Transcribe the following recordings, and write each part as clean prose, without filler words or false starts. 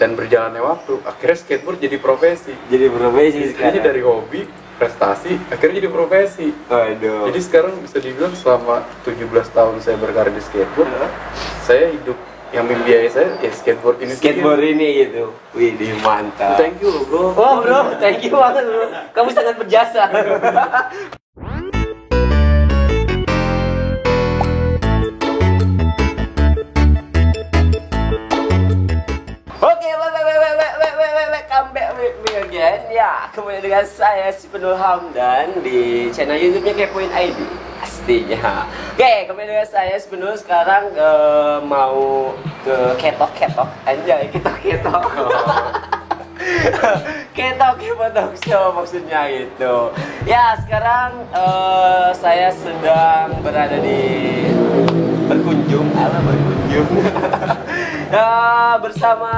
Dan berjalannya waktu, akhirnya skateboard jadi profesi. Jadi profesi Jadi dari hobi, prestasi, akhirnya jadi profesi. Waduh. Jadi sekarang bisa dibilang selama 17 tahun saya berkarir di skateboard, saya hidup yang membiayai saya ya skateboard ini. Skateboard ini gitu. Wih, mantap. Thank you bro. Oh bro, thank you banget bro. Kamu sangat berjasa. Oke, come back with me again. Ya, kembali dengan saya si Penul Hamdan di channel YouTube-nya Kepoin ID. Pastinya. Oke, kembali dengan saya si Penul sekarang mau ke ketok. Anjay, ketok. Ketok show maksudnya itu. Ya, sekarang saya sedang berada di berkunjung. Ya, bersama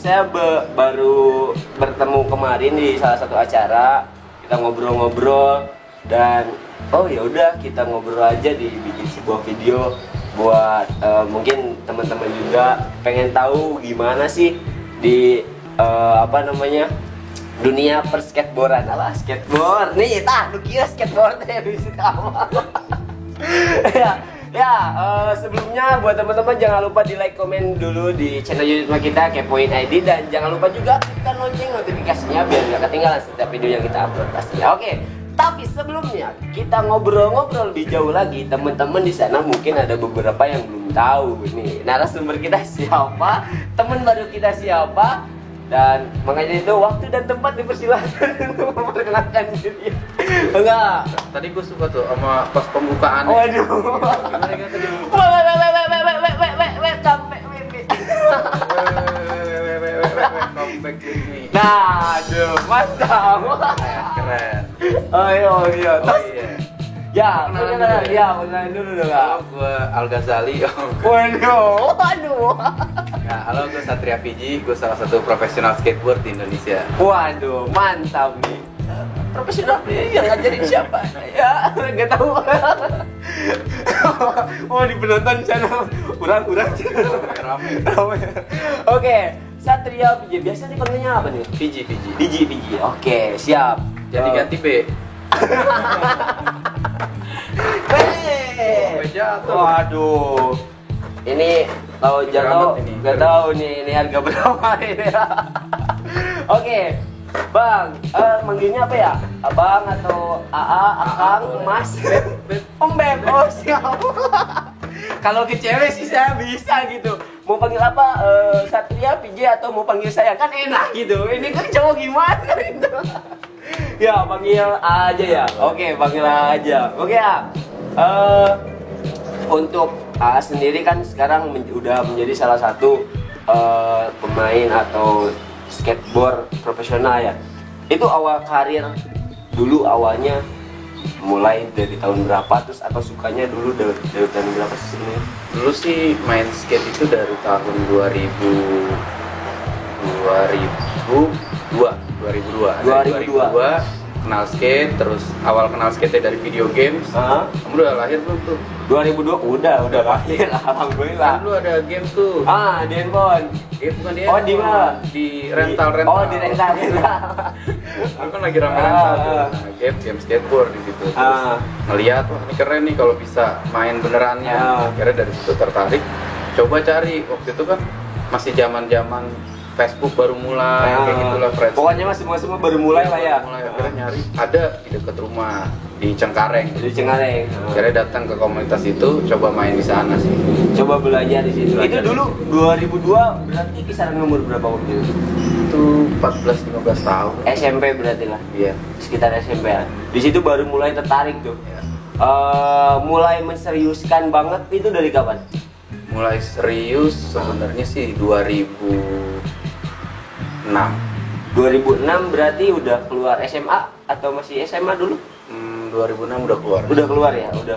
saya baru bertemu kemarin di salah satu acara. Kita ngobrol-ngobrol dan oh ya udah kita ngobrol aja dibikin sebuah video buat mungkin teman-teman juga pengen tahu gimana sih di dunia perskateboardan. Alah, skateboard nih lu kira skateboard ya bisa apa. Sebelumnya buat teman-teman jangan lupa di like, komen dulu di channel YouTube kita Kepoin ID dan jangan lupa juga aktifkan lonceng notifikasinya biar nggak ketinggalan setiap video yang kita upload pastinya. Oke, tapi sebelumnya kita ngobrol-ngobrol lebih jauh lagi. Teman-teman di sana mungkin ada beberapa yang belum tahu nih narasumber kita siapa, teman baru kita siapa. Dan makanya itu waktu dan tempat dipersilakan untuk memperkenalkan diri. Enggak. Tadi gue suka tuh sama pas pembukaan. Waduh. Gimana tadi? Comeback ini. Nah, aduh, mantap. Keren. Oh iya. Ya, kenalan dulu dong. Halo, gue Al Ghazali. Waduh. Ya, halo, gue Satria Fiji. Gue salah satu profesional skateboard di Indonesia. Waduh, mantap nih. Profesional nih yang ngajarin siapa? Ya, nggak tahu. Oh, di penonton sana kurang. Rame. Oke, Satria Fiji. Biasa dipanggilnya apa nih? Fiji. Oke, siap. Jadi ganti B. Jatuh. Waduh. Ini kalau jatuh nggak tahu nih ini harga berapa ini. Oke, Bang, manggilnya apa ya? Abang atau AA, Akang, Mas? Om Beb. Oh, siap. Kalau ke cewek sih saya bisa gitu. Mau panggil apa? Satria, PJ atau mau panggil saya? Kan enak gitu. Ini kan cowok gimana gitu. Ya, panggil aja ya. Oke, panggil aja. Oke ya. Untuk AA sendiri kan sekarang udah menjadi salah satu pemain atau skateboard profesional ya. Itu awal karir dulu awalnya mulai dari tahun berapa terus atau sukanya dulu dari tahun berapa sih sebenarnya? Dulu sih main skate itu dari tahun 2002 kenal skate, terus awal kenal skate dari video games. Kamu udah lahir belum tuh? 2002 udah lahir, alhamdulillah. Kan lu ada games tuh. Di handphone. Bukan di Oh, di mana? Di rental. Oh, di rental. Aku kan lagi rame rental tuh. Nah, game skateboard di situ. Terus ngeliat, wah ini keren nih kalau bisa main benerannya. Akhirnya dari situ tertarik. Coba cari, waktu itu kan masih zaman Facebook baru mulai, kayak gitulah friends. Pokoknya masih semua baru mulai lah ya. Akhirnya nyari, ada di dekat rumah di Cengkareng. Akhirnya datang ke komunitas itu, coba main di sana sih. Coba belajar di situ. Itu dulu 2002 berarti kisaran umur berapa waktu itu? Itu 14-15 tahun. SMP berarti lah. Iya. Sekitar SMP ya. Di situ baru mulai tertarik tuh. Iya. Mulai menseriuskan banget itu dari kapan? Mulai serius sebenarnya sih 2006 berarti udah keluar SMA atau masih SMA dulu? 2006 udah keluar. Udah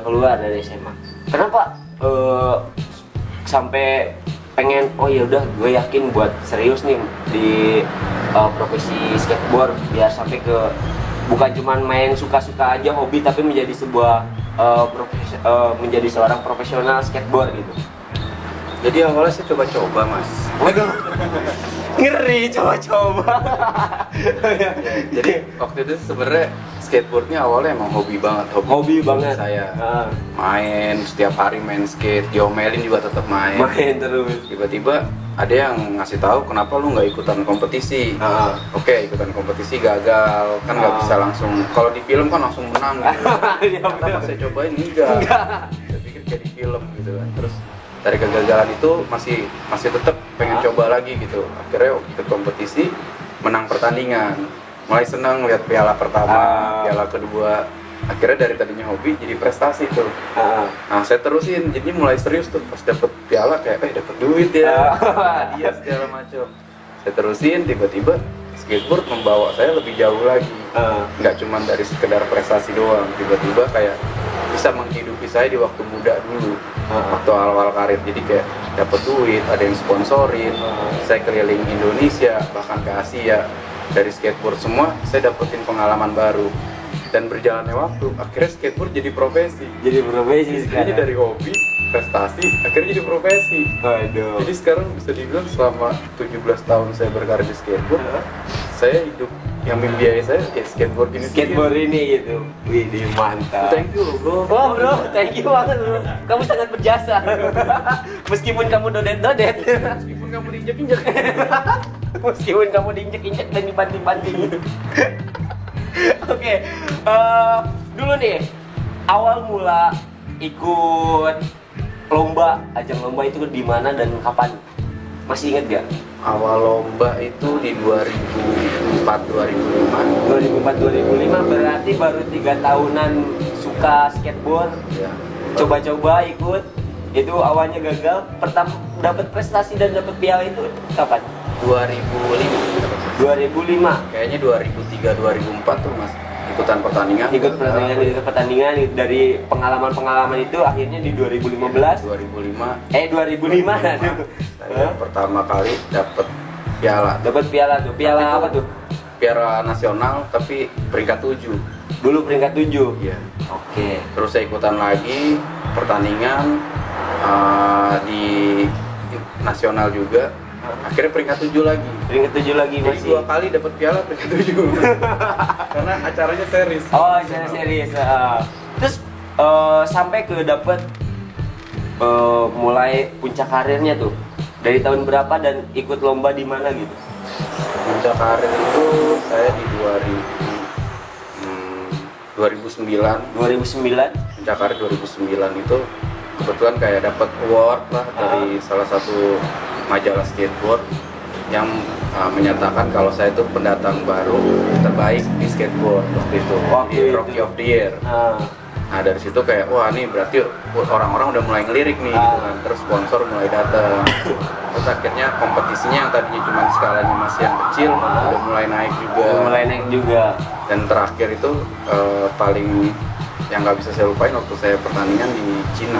keluar dari SMA. Kenapa sampai pengen oh ya udah gue yakin buat serius nih di profesi skateboard biar sampai ke bukan cuman main suka-suka aja hobi tapi menjadi sebuah menjadi seorang profesional skateboard gitu. Jadi awalnya saya coba-coba mas. Ngeri coba-coba. Jadi waktu itu sebenarnya skateboardnya awalnya emang hobi banget, Hobi banget. saya. Main setiap hari main skate, diomelin juga tetap main. Main terus. Tiba-tiba ada yang ngasih tahu kenapa lu nggak ikutan kompetisi. Oke, ikutan kompetisi gagal, kan nggak bisa langsung. Kalau di film kan langsung menang gitu. Iya, Ternyata bener. pas saya cobain enggak. Saya pikir kayak di film gitu kan. Terus dari kegagalan itu masih tetap pengen coba lagi gitu. Akhirnya ikut kompetisi, menang pertandingan. Mulai senang lihat piala pertama, piala kedua. Akhirnya dari tadinya hobi jadi prestasi tuh. Nah saya terusin, jadi mulai serius tuh. Pas dapet piala kayak dapet duit ya, hadiah segala macam. Saya terusin, tiba-tiba skateboard membawa saya lebih jauh lagi. Nggak cuma dari sekedar prestasi doang, tiba-tiba kayak bisa menghidupi saya di waktu muda dulu, waktu awal karir. Jadi kayak dapet duit, ada yang sponsorin, saya keliling Indonesia bahkan ke Asia. Dari skateboard semua saya dapetin pengalaman baru. Dan berjalannya waktu, akhirnya skateboard jadi profesi. Jadi profesi sekarang. Jadi dari hobi, prestasi, akhirnya jadi profesi. Aduh. Jadi sekarang bisa dibilang selama 17 tahun saya berkarir di skateboard, saya hidup yang membiayai saya ya skateboard ini. Skateboard ini gitu. Wih, mantap. Thank you bro. Oh bro, thank you banget bro. Kamu sangat berjasa. Meskipun kamu dodet-dodet. Meskipun kamu diinjak-injak. Meskipun kamu diinjek-injek dan dibanting-banting. Oke, dulu nih awal mula ikut lomba, ajang lomba itu di mana dan kapan? Masih inget gak? Awal lomba itu di 2004-2005. 2004-2005 berarti baru 3 tahunan suka skateboard. Ya. Coba-coba ikut, itu awalnya gagal. Pertama dapat prestasi dan dapat piala itu kapan? 2005. 2005. Kayaknya 2003-2004 tuh mas ikutan pertandingan. Ikut pertandingan dari pengalaman-pengalaman itu akhirnya di 2015. 2005. 2005. Saya pertama kali dapat piala. Dapat piala tuh. Piala apa tuh? Piala nasional tapi peringkat 7. Dulu peringkat 7. Iya. Oke. Terus saya ikutan lagi pertandingan di nasional juga. Akhirnya peringkat 7 lagi. Peringkat 7 lagi Jadi masih. 2 kali dapat piala peringkat 7. Karena acaranya series. Oh, series. Terus sampai ke dapat mulai puncak karirnya tuh. Dari tahun berapa dan ikut lomba di mana gitu? Puncak karir itu saya di 2009. 2009. Puncak karir 2009 itu kebetulan kayak dapat award lah dari salah satu majalah skateboard yang menyatakan kalau saya itu pendatang baru terbaik di skateboard waktu itu, di Rookie of the Year. Nah dari situ kayak wah ini berarti orang-orang udah mulai ngelirik nih gitu kan. Terus sponsor mulai datang. Terus akhirnya kompetisinya yang tadinya cuma skalanya masih yang kecil udah mulai naik juga. Dan terakhir itu paling yang nggak bisa saya lupain waktu saya pertandingan di Cina.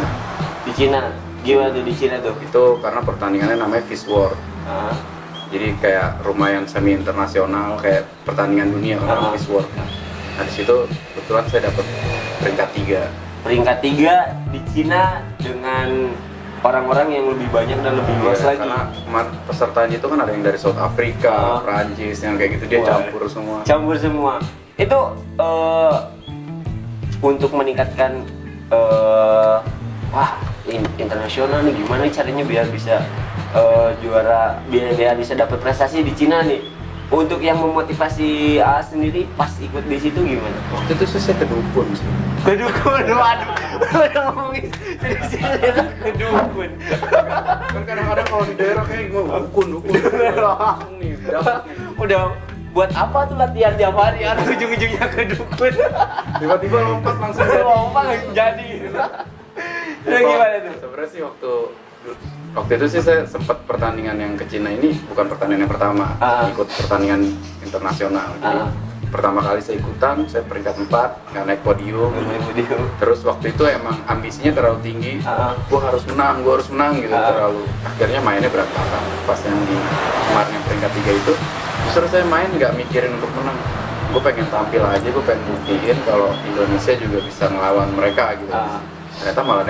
Di Cina? Gimana tuh di Cina tuh? Itu karena pertandingannya namanya Fish World. Jadi kayak lumayan semi internasional, kayak pertandingan dunia kan Fish World. Nah di situ kebetulan saya dapat peringkat 3. Peringkat 3 di Cina dengan orang-orang yang lebih banyak dan lebih luas lagi. Karena pesertanya itu kan ada yang dari South Africa, Prancis, yang kayak gitu dia campur semua. Campur semua. Itu untuk meningkatkan internasional nih, gimana caranya biar bisa juara, biar bisa dapat prestasi di Cina nih. Untuk yang memotivasi sendiri pas ikut di situ gimana? Waktu itu saya ke dukun sih. Ke dukun, waduh, udah ngomongin sini ke dukun. Kan kadang-kadang kalau di daerah kayak dukun langsung nih, dapat nih. Udah buat apa tuh latihan tiap hari, ujung-ujungnya ke dukun. Tiba-tiba lompat langsung jadi. Lompat jadi. Itu gimana tuh? Sebenarnya sih waktu itu sih saya sempat pertandingan yang ke Cina ini bukan pertandingan yang pertama, ikut pertandingan internasional. Jadi pertama kali saya ikutan, saya peringkat 4, nggak naik podium. Terus waktu itu emang ambisinya terlalu tinggi, gua harus menang gitu terlalu. Akhirnya mainnya berantakan. Pas yang di kemarin yang peringkat 3 itu, justru saya main nggak mikirin untuk menang. Gue pengen tampil aja, gue pengen buktiin kalau Indonesia juga bisa ngelawan mereka gitu. Ternyata malah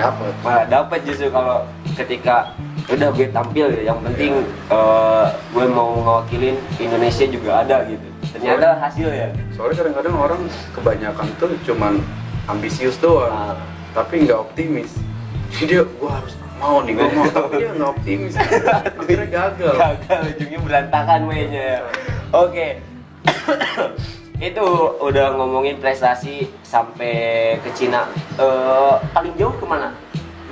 dapet Justru kalau ketika udah gue tampil, yang penting gue mau mewakilin Indonesia juga ada gitu. Ternyata hasil ya. Soalnya kadang-kadang orang kebanyakan tuh cuman ambisius doang, tapi nggak optimis. Jadi dia, gua harus mau nih, gua mau, tapi dia nggak optimis. Akhirnya gagal. Gagal, ujungnya berantakan mainnya. Oke. Itu udah ngomongin prestasi sampai ke Cina. Paling jauh kemana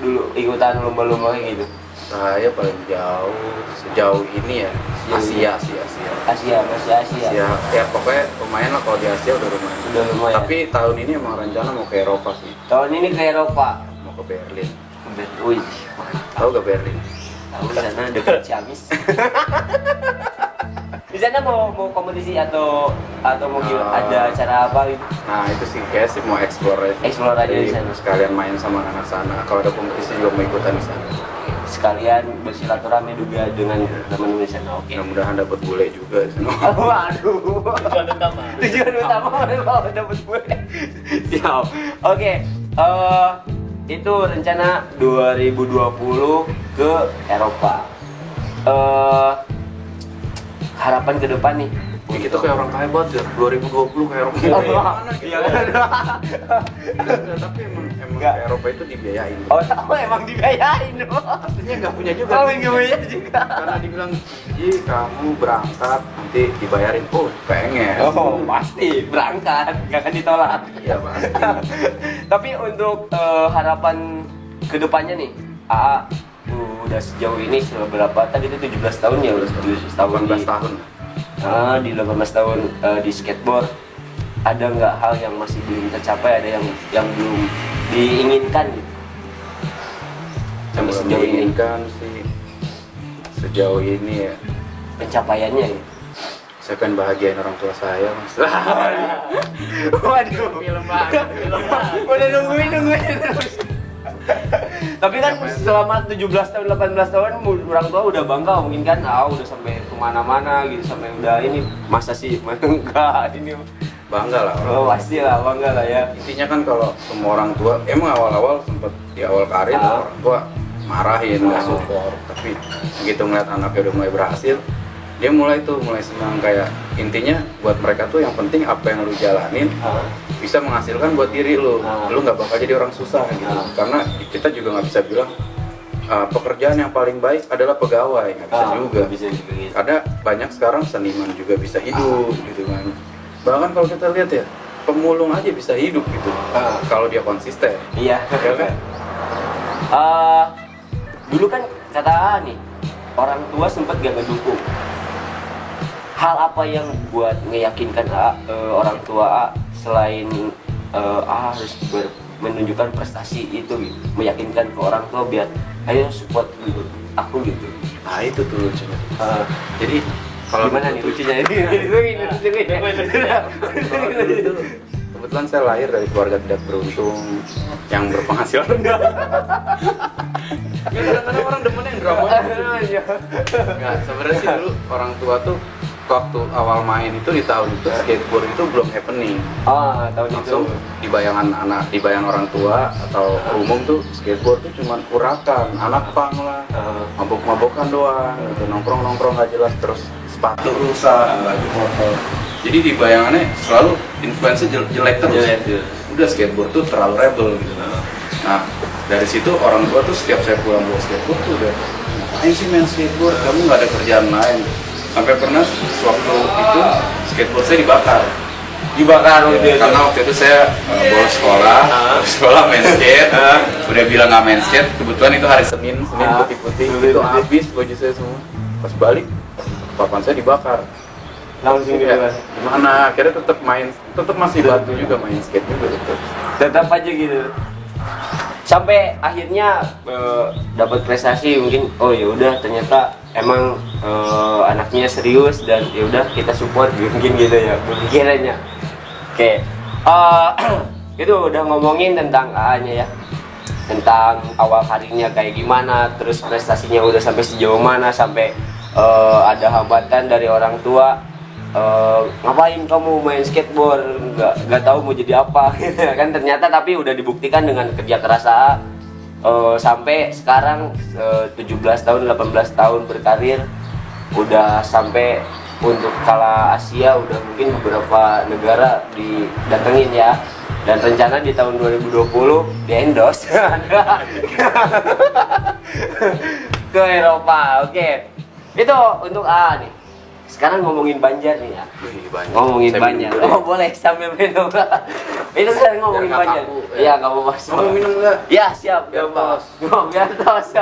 dulu ikutan lomba-lomba kayak gitu? Saya paling jauh sejauh ini ya Asia. Masih Asia. Ya pokoknya lumayan lah, kalau di Asia udah lumayan. Tapi tahun ini emang rencana mau ke Eropa sih. Tahun ini ke Eropa. Mau ke Berlin. Wih, tahu gak Berlin? Tahu, di sana dekat Ciamis. Di sana mau kompetisi atau mau ada acara apa gitu? Nah itu sih kayak sih mau explore aja di sana. Sekalian main sama anak sana. Kalau ada kompetisi juga mau ikutan di sana. Sekalian bersilaturahmi juga dengan teman-teman di sana. Oke. Mudah-mudahan dapat bule juga di sana. Waduh. Tujuan utama kalau dapat bule. Siap. Oke. Itu rencana 2020 ke Eropa. Harapan ke depan nih. Kita kayak orang kaya banget ya, 2020 kayak orang kaya. Iya. Tapi emang ke Eropa itu dibiayain. Oh, emang dibiayain. Artinya nggak punya juga. Oh, nggak punya juga. Karena dibilang, kamu berangkat nanti dibayarin. Oh, pengen. Oh, pasti berangkat, nggak akan ditolak. Iya pasti. Tapi untuk harapan kedepannya nih, udah sejauh ini berapa? Tadi itu 17 tahun ya, udah 17 tahun. 18 tahun. Di 18 tahun di skateboard, ada nggak hal yang masih belum tercapai, ada yang belum diinginkan gitu? Yang sejauh ini kan sih, sejauh ini ya pencapaiannya ya. Saya pengen bahagiain orang tua saya, Mas. Waduh, film banget. Udah nungguin terus. Tapi kan selama 17 tahun, 18 tahun orang tua udah bangga mungkin kan, udah sampai kemana-mana gitu, sampai udah ini, masa sih enggak ini bangga lah. Pasti lah bangga lah ya. Intinya kan kalau semua orang tua, emang awal-awal sempet di awal karir orang tua marahin, nggak support, tapi begitu ngeliat anaknya udah mulai berhasil, dia mulai senang. Kayak intinya buat mereka tuh yang penting apa yang lu jalanin bisa menghasilkan buat diri lu nggak bakal jadi orang susah gitu. Karena kita juga nggak bisa bilang pekerjaan yang paling baik adalah pegawai, nggak bisa juga. Bisa juga gitu. Ada banyak sekarang seniman juga bisa hidup gitu kan. Bahkan kalau kita lihat ya, pemulung aja bisa hidup gitu kalau dia konsisten. Iya. Ya kan? Dulu kan kata nih, orang tua sempat gak ngedukung. Hal apa yang buat meyakinkan orang tua selain harus menunjukkan prestasi itu gitu, meyakinkan ke orang tua biar ayo support gitu, aku gitu. Nah itu tuh lucunya. Jadi kalau gimana nih lucunya ini? Kebetulan saya lahir dari keluarga tidak beruntung yang berpenghasilan rendah. Kadang-kadang orang demennya yang drama. Nggak, sebenarnya sih dulu orang tua tuh waktu awal main itu di tahun itu skateboard itu belum happening. Tahun langsung itu di bayang orang tua atau umum tuh skateboard tuh cuman urakan, anak pang lah, mabok-mabokan doang, gitu, nongkrong nggak jelas, terus sepatu rusak, baju motor. Jadi di bayangannya selalu influence jelek terus. Udah skateboard tuh terlalu rebel gitu. Nah dari situ orang tua tuh setiap saya pulang bawa skateboard tuh udah, ngapain sih main skateboard? Kamu nggak ada kerjaan lain? Sampai pernah sewaktu itu skateboard saya dibakar karena waktu itu saya bolos sekolah main skate, udah bilang nggak main skate, kebetulan itu hari Senin putih-putih itu habis baju saya semua, pas balik papan saya dibakar langsung ya, gimana akhirnya tetap masih bantu juga main skate juga tetap aja gitu. Sampai akhirnya dapat prestasi mungkin, oh ya udah ternyata emang anaknya serius dan ya udah kita support mungkin gitu ya pemikirannya. Oke. Itu udah ngomongin tentang AA-nya ya, tentang awal karirnya kayak gimana, terus prestasinya udah sampai sejauh mana, sampai ada hambatan dari orang tua, ngapain kamu main skateboard, nggak tahu mau jadi apa kan, ternyata tapi udah dibuktikan dengan kerja keras AA. Sampai sekarang 17 tahun 18 tahun berkarir, udah sampai untuk skala Asia, udah mungkin beberapa negara didatengin ya. Dan rencana di tahun 2020 di endorse ke Eropa. Oke. Itu untuk A nih. Sekarang ngomongin Banjar nih ya. Ngomongin Banjar. Oh, boleh sambil minum. Itu sekarang ngomongin Banjar. Iya, enggak mau masuk. Mau minum enggak? Ya, siap. Biar tos. Biar tos.